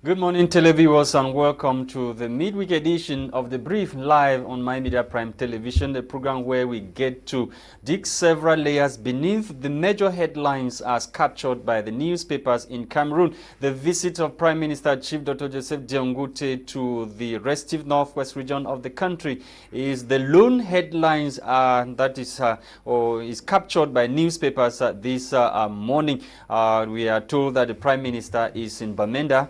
Good morning, televiewers, and welcome to the midweek edition of The Brief live on My Media Prime Television, the program where we get to dig several layers beneath the major headlines as captured by the newspapers in Cameroon. The visit of Prime Minister Chief Dr. Joseph Diongute to the restive northwest region of the country is the lone headlines that is captured by newspapers this morning. We are told that the Prime Minister is in Bamenda,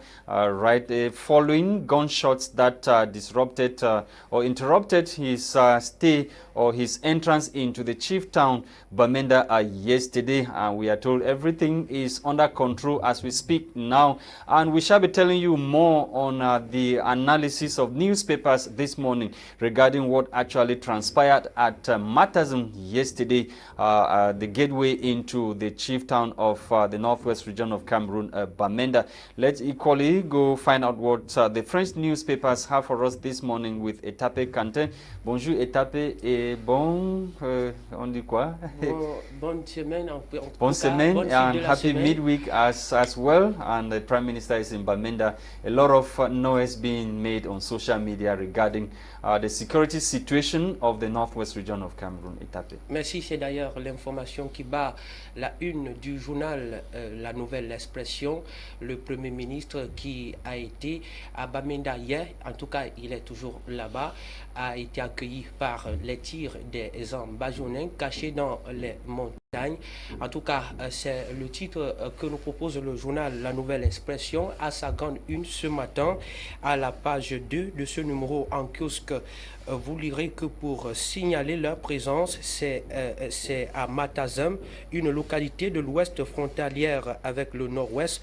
following gunshots that disrupted or interrupted his stay or his entrance into the chief town Bamenda yesterday. We are told everything is under control as we speak now, and we shall be telling you more on the analysis of newspapers this morning regarding what actually transpired at Matazum yesterday, the gateway into the chief town of the northwest region of Cameroon, Bamenda. Let's equally go find out what the French newspapers have for us this morning with Etape Quentin. Bonjour Etape et on dit quoi? Bonne semaine. Bonne semaine and happy midweek as well. And the Prime Minister is in Bamenda. A lot of noise being made on social media regarding the security situation of the northwest region of Cameroon. Etape. Merci, c'est d'ailleurs l'information qui bat la une du journal La Nouvelle Expression. Le Premier ministre qui a été à Bamenda hier, en tout cas il est toujours là-bas, a été accueilli par les tirs des armes bajonnins cachés dans les montagnes. En tout cas, c'est le titre que nous propose le journal La Nouvelle Expression à sa grande une ce matin à la page 2 de ce numéro en kiosque. Vous lirez que pour signaler leur présence, c'est à Matazum, une localité de l'ouest frontalière avec le nord-ouest,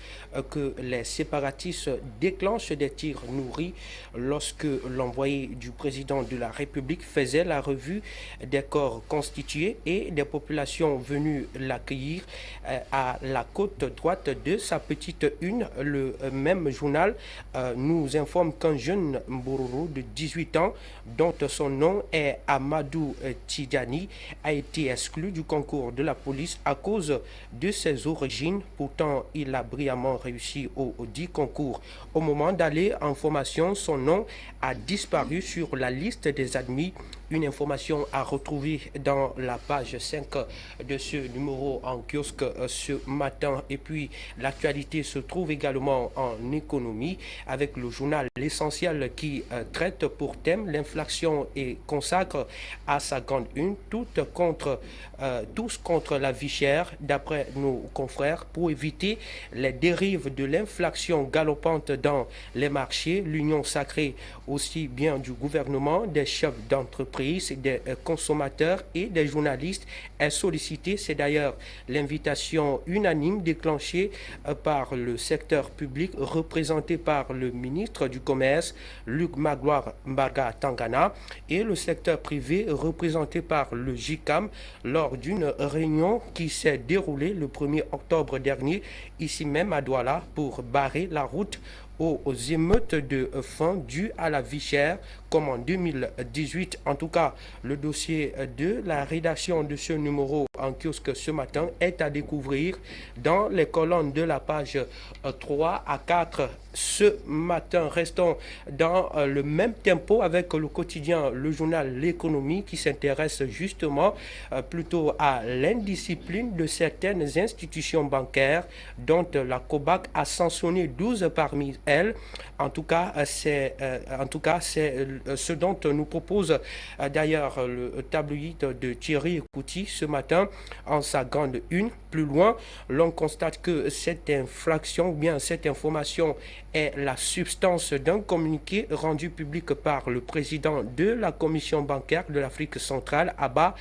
que les séparatistes déclenchent des tirs nourris lorsque l'envoyé du président de la République faisait la revue des corps constitués et des populations venues l'accueillir à la côte droite de sa petite une. Le même journal nous informe qu'un jeune Mbororo de 18 ans, dont son nom est Amadou Tidjani, a été exclu du concours de la police à cause de ses origines. Pourtant, il a brillamment réussi au dit concours. Au moment d'aller en formation, son nom a disparu sur la liste des admis. Une information à retrouver dans la page 5 de ce numéro en kiosque ce matin. Et puis, l'actualité se trouve également en économie avec le journal L'Essentiel qui traite pour thème l'inflation et consacre à sa grande une tous contre la vie chère, d'après nos confrères. Pour éviter les dérives de l'inflation galopante dans les marchés, l'union sacrée aussi bien du gouvernement, des chefs d'entreprise, des consommateurs et des journalistes est sollicitée. C'est d'ailleurs l'invitation unanime déclenchée par le secteur public représenté par le ministre du Commerce, Luc Magloire Mbaga Tangana, et le secteur privé représenté par le JICAM lors d'une réunion qui s'est déroulée le 1er octobre dernier ici même à Douala pour barrer la route aux émeutes de faim dues à la vie chère comme en 2018. En tout cas, le dossier de la rédaction de ce numéro en kiosque ce matin est à découvrir dans les colonnes de la page 3 à 4 ce matin. Restons dans le même tempo avec le quotidien, le journal L'économie qui s'intéresse justement plutôt à l'indiscipline de certaines institutions bancaires dont la COBAC a sanctionné 12 parmi elles. En tout cas, c'est ce dont nous propose d'ailleurs le tabloïd de Thierry Couty ce matin en sa grande une. Plus loin, l'on constate que cette infraction ou bien cette information est la substance d'un communiqué rendu public par le président de la Commission bancaire de l'Afrique centrale, Abba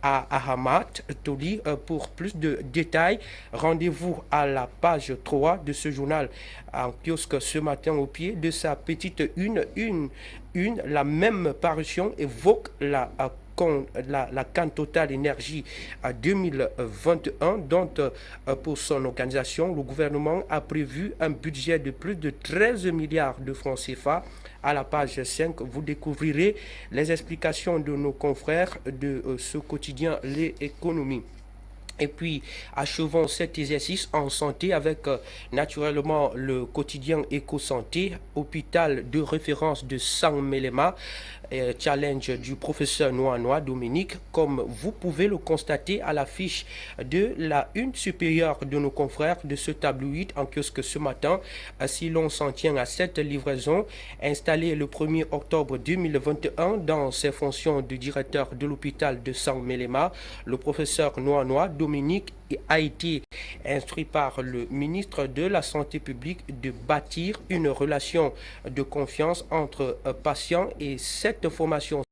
à Ahamat Toli. Pour plus de détails, rendez-vous à la page 3 de ce journal en kiosque ce matin au pied de sa petite une. La même parution évoque la Can Total Énergie à 2021, dont pour son organisation, le gouvernement a prévu un budget de plus de 13 milliards de francs CFA. À la page 5, vous découvrirez les explications de nos confrères de ce quotidien L'Économie. Et puis, achevons cet exercice en santé avec naturellement le quotidien Éco-Santé, hôpital de référence de Sang-Mélema, challenge du professeur Noanois Dominique. Comme vous pouvez le constater à l'affiche de la une supérieure de nos confrères de ce tabloïd en kiosque ce matin, si l'on s'en tient à cette livraison, installée le 1er octobre 2021 dans ses fonctions de directeur de l'hôpital de Sang-Mélema, le professeur Noanois Dominique a été instruit par le ministre de la Santé publique de bâtir une relation de confiance entre patients et cette formation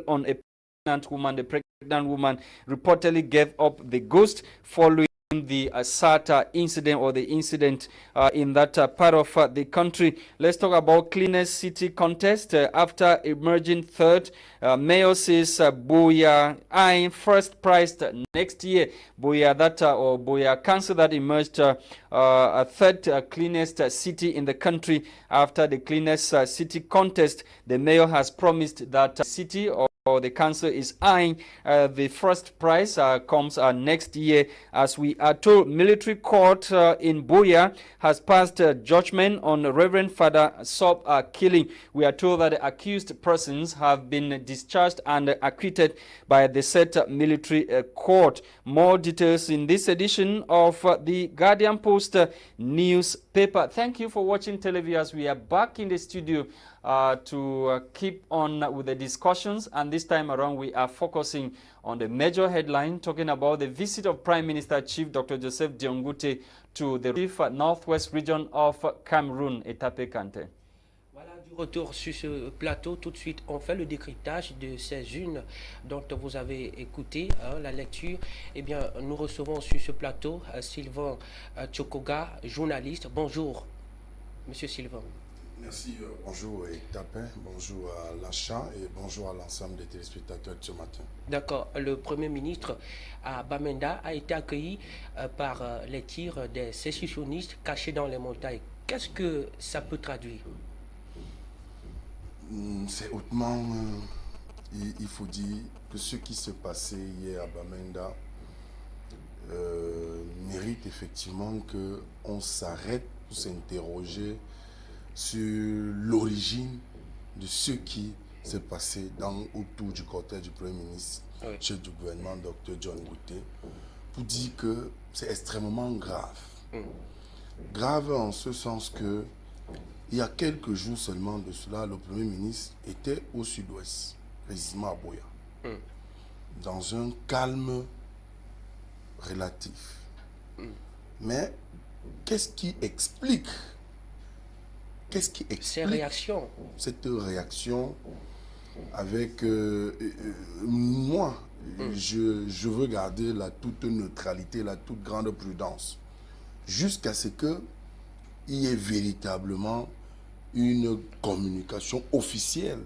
on a pregnant woman. The pregnant woman reportedly gave up the ghost following the SATA incident, or the incident in that part of the country. Let's talk about cleanest city contest. After emerging third, Mayor says Buea eyeing first prize next year. Buea Buea Council that emerged a third cleanest city in the country after the cleanest city contest. The mayor has promised that city or the council is eyeing the first prize comes next year. As we are told, military court in Buea has passed judgment on Reverend Father Sob killing. We are told that the accused persons have been discharged and acquitted by the said military court. More details in this edition of the Guardian Post newspaper. Thank you for watching televiewers. We are back in the studio to keep on with the discussions, and this time around we are focusing on the major headline, talking about the visit of Prime Minister Chief Dr. Joseph Diongute to the northwest region of Cameroon. Etape, Quentin. Voilà, du retour sur ce plateau. Tout de suite, on fait le décryptage de ces unes dont vous avez écouté la lecture. Eh bien, nous recevons sur ce plateau Sylvain TCHOKOGA, journaliste. Bonjour, Monsieur Sylvain. Merci, bonjour Etape, bonjour à Lasha et bonjour à l'ensemble des téléspectateurs de ce matin. D'accord, le Premier ministre à Bamenda a été accueilli par les tirs des sécessionnistes cachés dans les montagnes. Qu'est-ce que ça peut traduire? C'est hautement, il faut dire que ce qui s'est passé hier à Bamenda mérite effectivement qu'on s'arrête pour s'interroger sur l'origine de ce qui s'est passé autour du cortège du Premier ministre, chef du gouvernement, Dr. John Gouté, pour dire que c'est extrêmement grave. Grave en ce sens que il y a quelques jours seulement de cela, le Premier ministre était au sud-ouest, précisément à Buea, dans un calme relatif. Mais qu'est-ce qui explique ces réactions? Cette réaction avec moi, je veux garder la toute neutralité, la toute grande prudence, jusqu'à ce qu'il y ait véritablement une communication officielle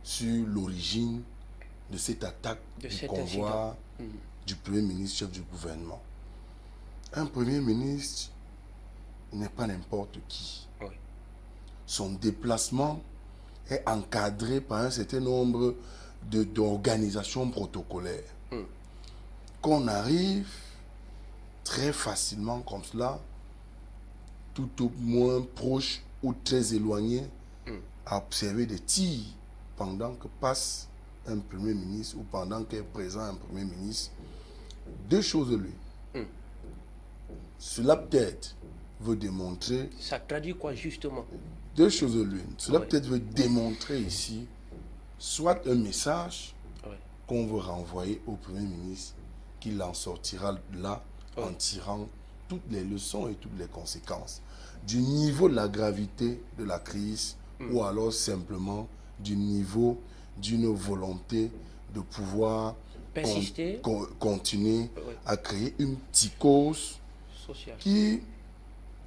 sur l'origine de cette attaque du convoi du Premier ministre, chef du gouvernement. Un Premier ministre n'est pas n'importe qui. Son déplacement est encadré par un certain nombre d'organisations protocolaires. Qu'on arrive très facilement comme cela, tout au moins proche ou très éloigné, à observer des tirs pendant que passe un Premier ministre ou pendant qu'est présent un Premier ministre. Deux choses lui. Cela peut-être veut démontrer... Ça traduit quoi justement? Deux choses l'une. Cela peut-être veut démontrer ici soit un message qu'on veut renvoyer au Premier ministre, qu'il en sortira là en tirant toutes les leçons et toutes les conséquences du niveau de la gravité de la crise, ou alors simplement du niveau d'une volonté de pouvoir continuer à créer une psychose qui,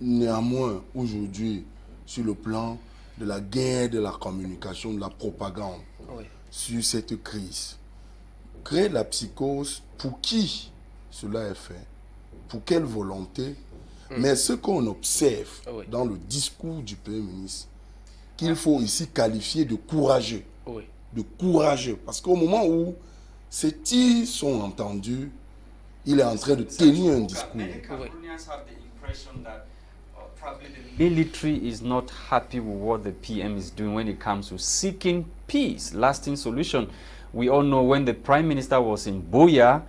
néanmoins, aujourd'hui, sur le plan de la guerre, de la communication, de la propagande, sur cette crise, créer la psychose, pour qui cela est fait, pour quelle volonté, mais ce qu'on observe dans le discours du Premier ministre, qu'il faut ici qualifier de courageux, de courageux, parce qu'au moment où ces tirs sont entendus, il est en train de tenir un discours. The military is not happy with what the PM is doing when it comes to seeking peace, lasting solution. We all know when the Prime Minister was in Buea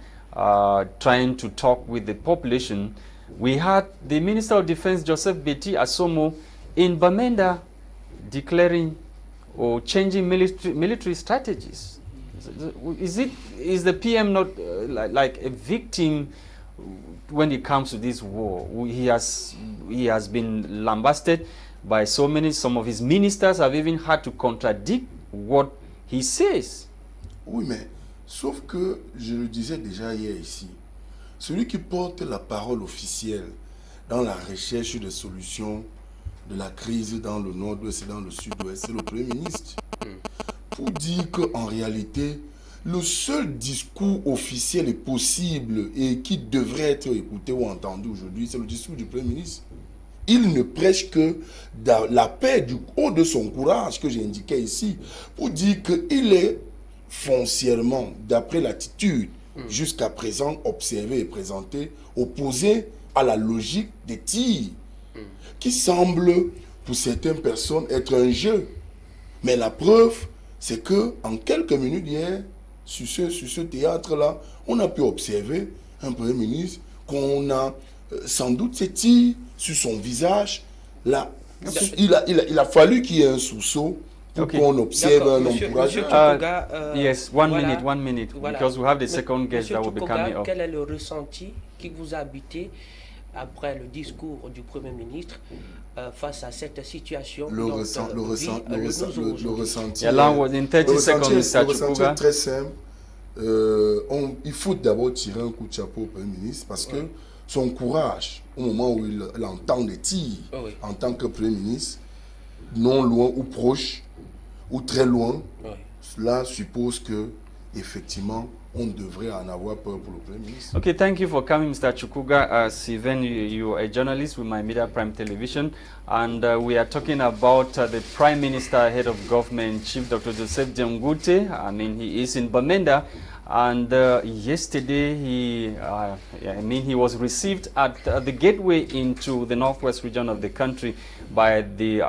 trying to talk with the population, we had the Minister of Defense, Joseph Beti Asomo, in Bamenda declaring or changing military strategies. Is the PM not like a victim when it comes to this war? He has been lambasted by so many. Some of his ministers have even had to contradict what he says. Oui, mais sauf que, je le disais déjà hier ici, celui qui porte la parole officielle dans la recherche de solutions de la crise dans le nord-ouest et dans le sud-ouest, c'est le Premier ministre. Pour dire qu'en réalité, le seul discours officiel et possible et qui devrait être écouté ou entendu aujourd'hui, c'est le discours du Premier ministre. Il ne prêche que dans la paix du haut de son courage que j'ai indiqué ici, pour dire qu'il est foncièrement, d'après l'attitude jusqu'à présent observée et présentée, opposé à la logique des tirs, qui semble pour certaines personnes être un jeu. Mais la preuve, c'est que en quelques minutes hier, sur ce théâtre-là, on a pu observer un Premier ministre qu'on a sans doute ces tirs sur son visage. Là, il a fallu qu'il y ait un sursaut pour qu'on observe un homme courageux. Yes, one minute, because we have the second guest that will be coming up. Quel est le ressenti qui vous a habité après le discours du Premier ministre face à cette situation? Le ressenti est très simple. Il faut d'abord tirer un coup de chapeau au Premier ministre parce que son courage, au moment où il entend des tirs, en tant que Premier ministre, non loin ou proche, ou très loin, cela suppose que, effectivement, on devrait en avoir peur pour le Premier ministre. Okay, thank you for coming, Mr. Chokoga. SVYLVAIN, you are a journalist with My Media Prime Television, and we are talking about the Prime Minister, Head of Government, Chief Dr. Joseph Jangute. I mean, he is in Bamenda, and yesterday he was received at the gateway into the northwest region of the country by the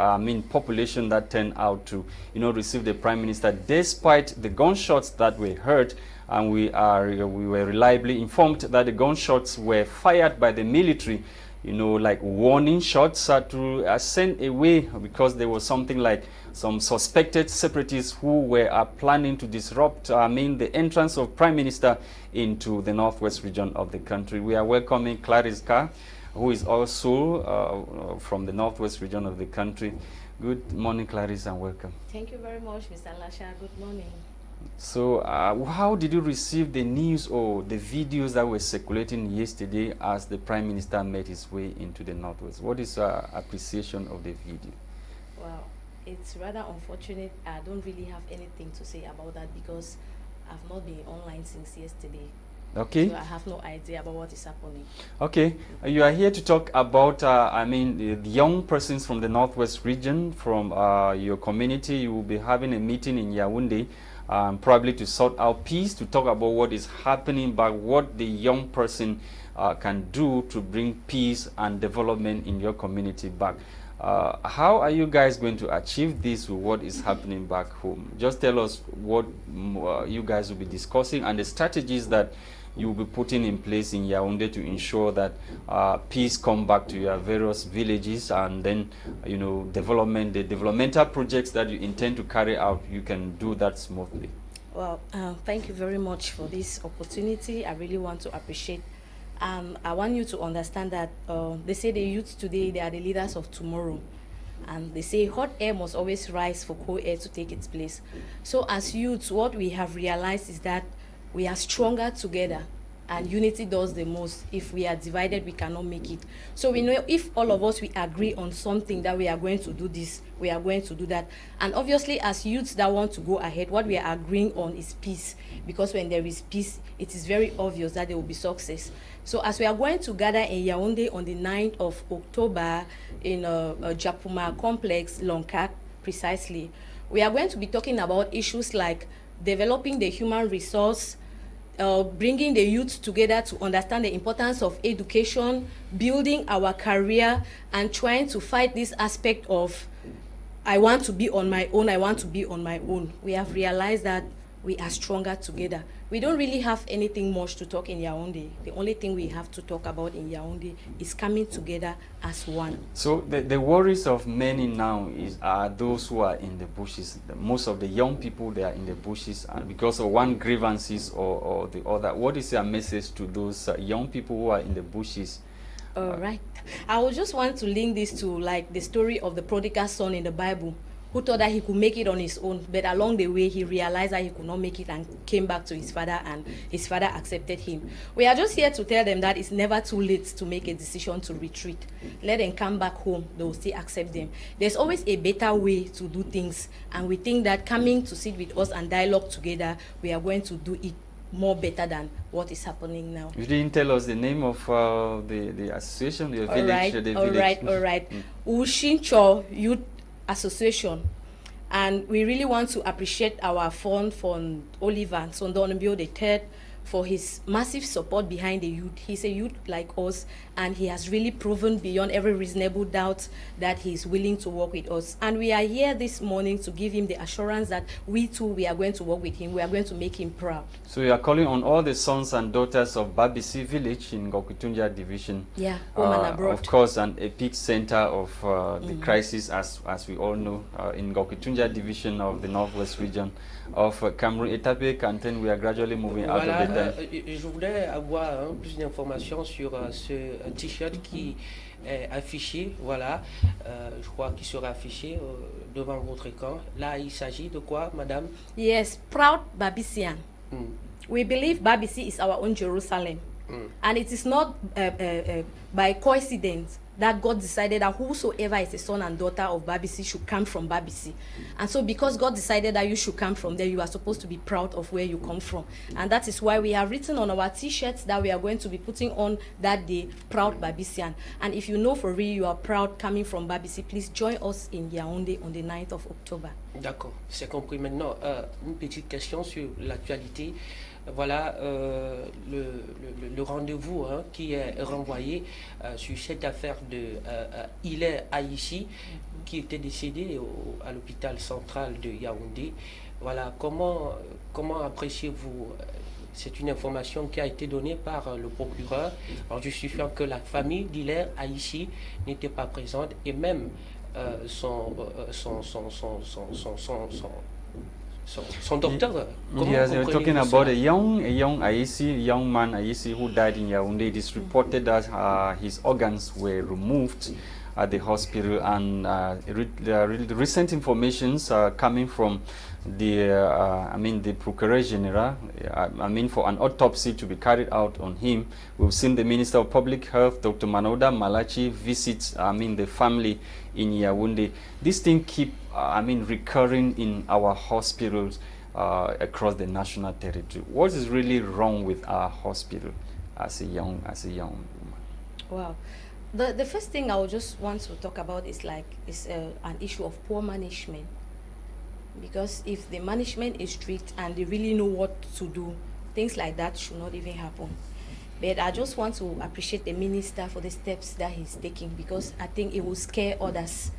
population that turned out to receive the Prime Minister, despite the gunshots that were heard. And we were reliably informed that the gunshots were fired by the military, like warning shots to sent away because there was something like some suspected separatists who were planning to disrupt the entrance of Prime Minister into the northwest region of the country. We are welcoming Clarice, who is also from the northwest region of the country. Good morning, Clarice, and welcome. Thank you very much, Mr. Lasha. Good morning. So how did you receive the news or the videos that were circulating yesterday as the Prime Minister made his way into the Northwest? What is your appreciation of the video? Well, it's rather unfortunate. I don't really have anything to say about that because I've not been online since yesterday. Okay. So I have no idea about what is happening. Okay. You are here to talk about, the young persons from the Northwest region, from your community. You will be having a meeting in Yaoundé. Probably to sort out peace, to talk about what is happening, but what the young person can do to bring peace and development in your community back. How are you guys going to achieve this with what is happening back home? Just tell us what you guys will be discussing and the strategies that you will be putting in place in Yaoundé to ensure that peace come back to your various villages, and then the developmental projects that you intend to carry out, you can do that smoothly. Well, thank you very much for this opportunity. I really want to appreciate. I want you to understand that they say the youth today, they are the leaders of tomorrow. And they say hot air must always rise for cold air to take its place. So as youths, what we have realized is that we are stronger together, and unity does the most. If we are divided, we cannot make it. So we know if all of us, we agree on something that we are going to do this, we are going to do that. And obviously as youths that want to go ahead, what we are agreeing on is peace. Because when there is peace, it is very obvious that there will be success. So as we are going to gather in Yaoundé on the 9th of October in Japuma complex, Lonkat precisely, we are going to be talking about issues like developing the human resource, bringing the youth together to understand the importance of education, building our career, and trying to fight this aspect of, I want to be on my own, I want to be on my own. We have realized that we are stronger together. We don't really have anything much to talk in Yaoundé. The only thing we have to talk about in Yaoundé is coming together as one. So the worries of many now are those who are in the bushes. Most of the young people, they are in the bushes because of one grievances or the other. What is your message to those young people who are in the bushes? All right. I would just want to link this to like the story of the prodigal son in the Bible, who thought that he could make it on his own, but along the way he realized that he could not make it and came back to his father, and his father accepted him. We are just here to tell them that it's never too late to make a decision to retreat. Let them come back home, they will still accept them. There's always a better way to do things, and we think that coming to sit with us and dialogue together, we are going to do it more better than what is happening now. You didn't tell us the name of the association, the village. All right. Ushincho Youth Association. And we really want to appreciate our fund from Oliver Sondonbio III for his massive support behind the youth. He's a youth like us, and he has really proven beyond every reasonable doubt that he's willing to work with us. And we are here this morning to give him the assurance that we too, we are going to work with him. We are going to make him proud. So you are calling on all the sons and daughters of Babisi village in Ngokitunja division. Yeah, home and abroad. Of course, an epic center of the crisis, as we all know, in Ngokitunja division of the Northwest region of Cameroon. Etape, Quentin, we are gradually moving out of the time. Je voulais avoir plus d'informations sur ce t-shirt qui est affiché, voilà, je crois qu'il sera affiché devant votre écran. Là, il s'agit de quoi, madame? Yes, proud Babisian. We believe Babisi is our own Jerusalem. And it is not by coincidence that God decided that whosoever is a son and daughter of Babisi should come from Babisi. And so because God decided that you should come from there, you are supposed to be proud of where you come from. And that is why we have written on our t-shirts that we are going to be putting on that day, Proud Babisian. And if you know for real you are proud coming from Babisi, please join us in Yaoundé on the 9th of October. D'accord, c'est compris. Maintenant, une petite question sur l'actualité. Voilà le rendez-vous qui est renvoyé sur cette affaire de Hilaire Aïssi qui était décédé à l'hôpital central de Yaoundé. Voilà, comment appréciez-vous? C'est une information qui a été donnée par le procureur. Alors je suis sûr que la famille d'Hilaire Aïssi n'était pas présente, et même son doctor. Yes, you're talking about a young Aïssi, young man Aïssi who died in Yaoundé. It is reported that his organs were removed at the hospital, and recent informations are coming from the Procureur General. For an autopsy to be carried out on him. We've seen the Minister of Public Health, Dr. Manoda Malachi, visit the family in Yaoundé. This thing keep recurring in our hospitals across the national territory. What is really wrong with our hospital as a young woman? Wow. The first thing I would just want to talk about is an issue of poor management. Because if the management is strict and they really know what to do, things like that should not even happen. But I just want to appreciate the minister for the steps that he's taking, because I think it will scare others.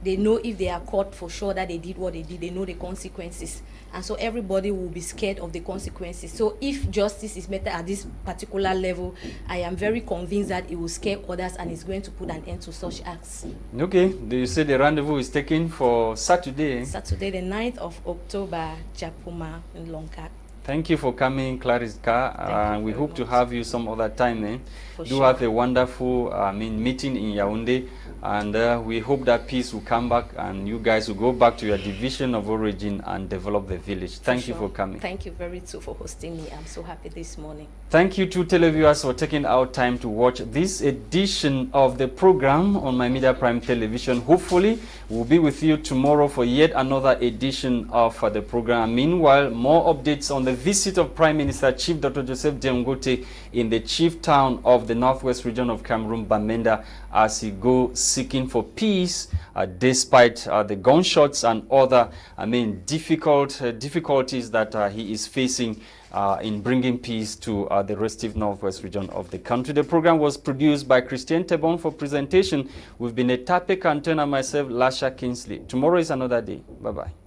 They know if they are caught for sure that they did what they did, they know the consequences. And so everybody will be scared of the consequences. So if justice is met at this particular level, I am very convinced that it will scare others and it's going to put an end to such acts. Okay, you say the rendezvous is taken for Saturday? Saturday, the 9th of October, Japuma in Longkat. Thank you for coming, Clariska. We hope to have you some other time. Do sure. have a wonderful meeting in Yaoundé, and we hope that peace will come back and you guys will go back to your division of origin and develop the village. Thank you for coming. Thank you very much for hosting me. I'm so happy this morning. Thank you to televiewers for taking our time to watch this edition of the program on My Media Prime Television. Hopefully, we'll be with you tomorrow for yet another edition of the program. Meanwhile, more updates on the visit of Prime Minister Chief Dr. Joseph Diangote in the chief town of the Northwest region of Cameroon, Bamenda, as he goes seeking for peace despite the gunshots and other difficulties that he is facing in bringing peace to the restive Northwest region of the country. The program was produced by Christain Tebong for presentation. We've been Etape, Quentin, and myself, Lasha Kingsley. Tomorrow is another day. Bye-bye.